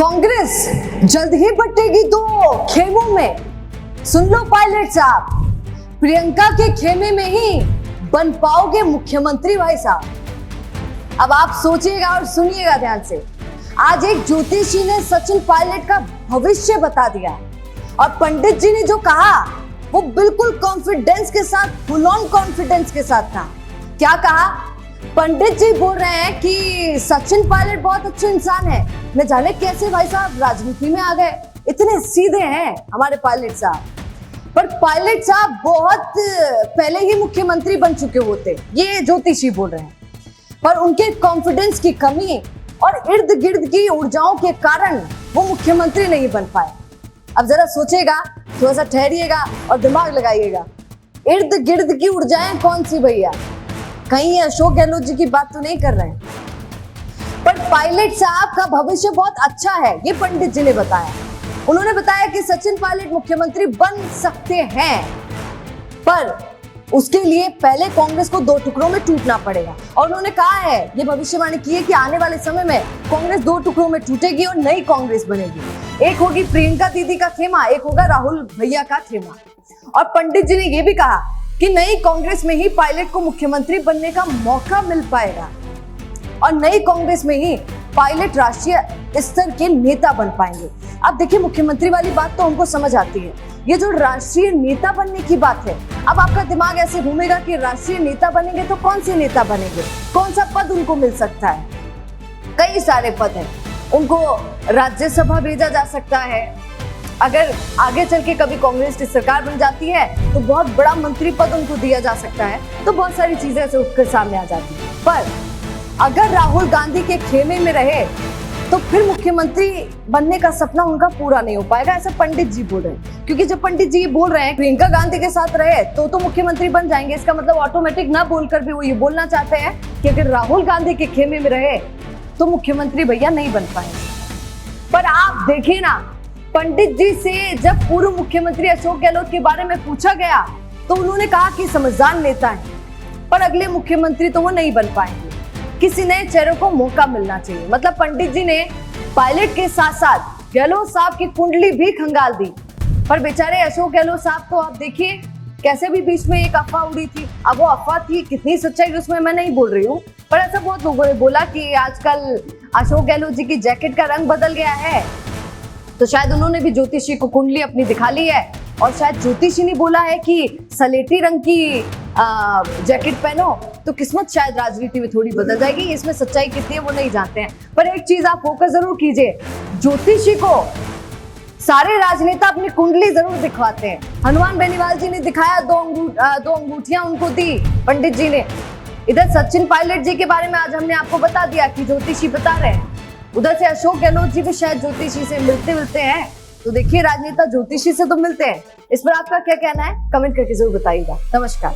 कांग्रेस जल्द ही बटेगी दो खेमों में। सुन लो पायलट साहब, प्रियंका के खेमे में ही बन पाओगे मुख्यमंत्री भाई साहब। अब आप सोचिएगा और सुनिएगा ध्यान से। आज एक ज्योतिषी ने सचिन पायलट का भविष्य बता दिया और पंडित जी ने जो कहा वो बिल्कुल कॉन्फिडेंस के साथ, फुल ऑन कॉन्फिडेंस के साथ था। क्या कहा? पंडित जी बोल रहे हैं कि सचिन पायलट बहुत अच्छे इंसान है, न जाने कैसे भाई साहब राजनीति में आ गए, इतने सीधे हैं हमारे पायलट साहब। पर पायलट साहब बहुत पहले ही मुख्यमंत्री बन चुके होते, ये ज्योतिषी बोल रहे हैं। पर उनके कॉन्फिडेंस की कमी और इर्द गिर्द की ऊर्जाओं के कारण वो मुख्यमंत्री नहीं बन पाए। अब जरा सोचेगा, थोड़ा सा ठहरिएगा और दिमाग लगाइएगा। इर्द गिर्द की ऊर्जाएं कौन सी भैया? कहीं अशोक गहलोत जी की बात तो नहीं कर रहे हैं। पर पायलट साहब का भविष्य बहुत अच्छा है, ये पंडित जी ने बताया। उन्होंने बताया कि सचिन पायलट मुख्यमंत्री बन सकते हैं, पर उसके लिए पहले कांग्रेस को दो टुकड़ों में टूटना पड़ेगा। और उन्होंने कहा है, ये भविष्यवाणी की है कि आने वाले समय में कांग्रेस दो टुकड़ों में टूटेगी और नई कांग्रेस बनेगी। एक होगी प्रियंका दीदी का खेमा, एक होगा राहुल भैया का खेमा। और पंडित जी ने यह भी कहा कि नई कांग्रेस में ही पायलट को मुख्यमंत्री बनने का मौका मिल पाएगा और नई कांग्रेस में ही पायलट राष्ट्रीय स्तर के नेता बन पाएंगे। अब देखिए, मुख्यमंत्री वाली बात तो हमको समझ आती है, ये जो राष्ट्रीय नेता बनने की बात है, अब आपका दिमाग ऐसे घूमेगा कि राष्ट्रीय नेता बनेंगे तो कौन से नेता बनेंगे, कौन सा पद उनको मिल सकता है? कई सारे पद हैं। उनको राज्यसभा भेजा जा सकता है, अगर आगे चल के कभी कांग्रेस की सरकार बन जाती है तो बहुत बड़ा मंत्री पद उनको दिया जा सकता है। तो बहुत सारी चीजें ऐसे उठकर सामने आ जाती है। पर अगर राहुल गांधी के खेमे में रहे तो फिर मुख्यमंत्री बनने का सपना उनका पूरा नहीं हो पाएगा, ऐसा पंडित जी बोल रहे हैं। क्योंकि जब पंडित जी बोल रहे हैं प्रियंका गांधी के साथ रहे तो मुख्यमंत्री बन जाएंगे, इसका मतलब ऑटोमेटिक ना बोलकर भी वो ये बोलना चाहते हैं कि अगर राहुल गांधी के खेमे में रहे तो मुख्यमंत्री भैया नहीं बन पाएंगे। पर आप देखिए ना, पंडित जी से जब पूर्व मुख्यमंत्री अशोक गहलोत के बारे में पूछा गया तो उन्होंने कहा कि समझदार नेता है, पर अगले मुख्यमंत्री तो वो नहीं बन पाएंगे, किसी नए चेहरे को मौका मिलना चाहिए। मतलब पंडित जी ने पायलट के साथ साथ गहलोत साहब की कुंडली भी खंगाल दी। पर बेचारे अशोक गहलोत साहब तो आप देखिए कैसे भी बीच में एक अफवाह उड़ी थी। अब वो अफवाह थी, कितनी सच्चाई उसमें मैं नहीं बोल रही हूँ, पर ऐसा बहुत लोगों ने बोला कि आजकल अशोक गहलोत जी की जैकेट का रंग बदल गया है, तो शायद उन्होंने भी ज्योतिषी को कुंडली अपनी दिखा ली है। और शायद ज्योतिषी ने बोला है कि सलेटी रंग की जैकेट पहनो तो किस्मत शायद राजनीति में थोड़ी बदल जाएगी। इसमें सच्चाई कितनी है वो नहीं जानते हैं, पर एक चीज आप फोकस जरूर कीजिए, ज्योतिषी को सारे राजनेता अपनी कुंडली जरूर दिखवाते हैं। हनुमान बेनीवाल जी ने दिखाया, दो अंगूठियां उनको दी पंडित जी ने। इधर सचिन पायलट जी के बारे में आज हमने आपको बता दिया कि ज्योतिषी बता रहे हैं। उधर से अशोक गहलोत जी भी शायद ज्योतिषी से मिलते हैं। तो देखिए, राजनेता ज्योतिषी से तो मिलते हैं। इस पर आपका क्या कहना है, कमेंट करके जरूर बताइएगा। नमस्कार।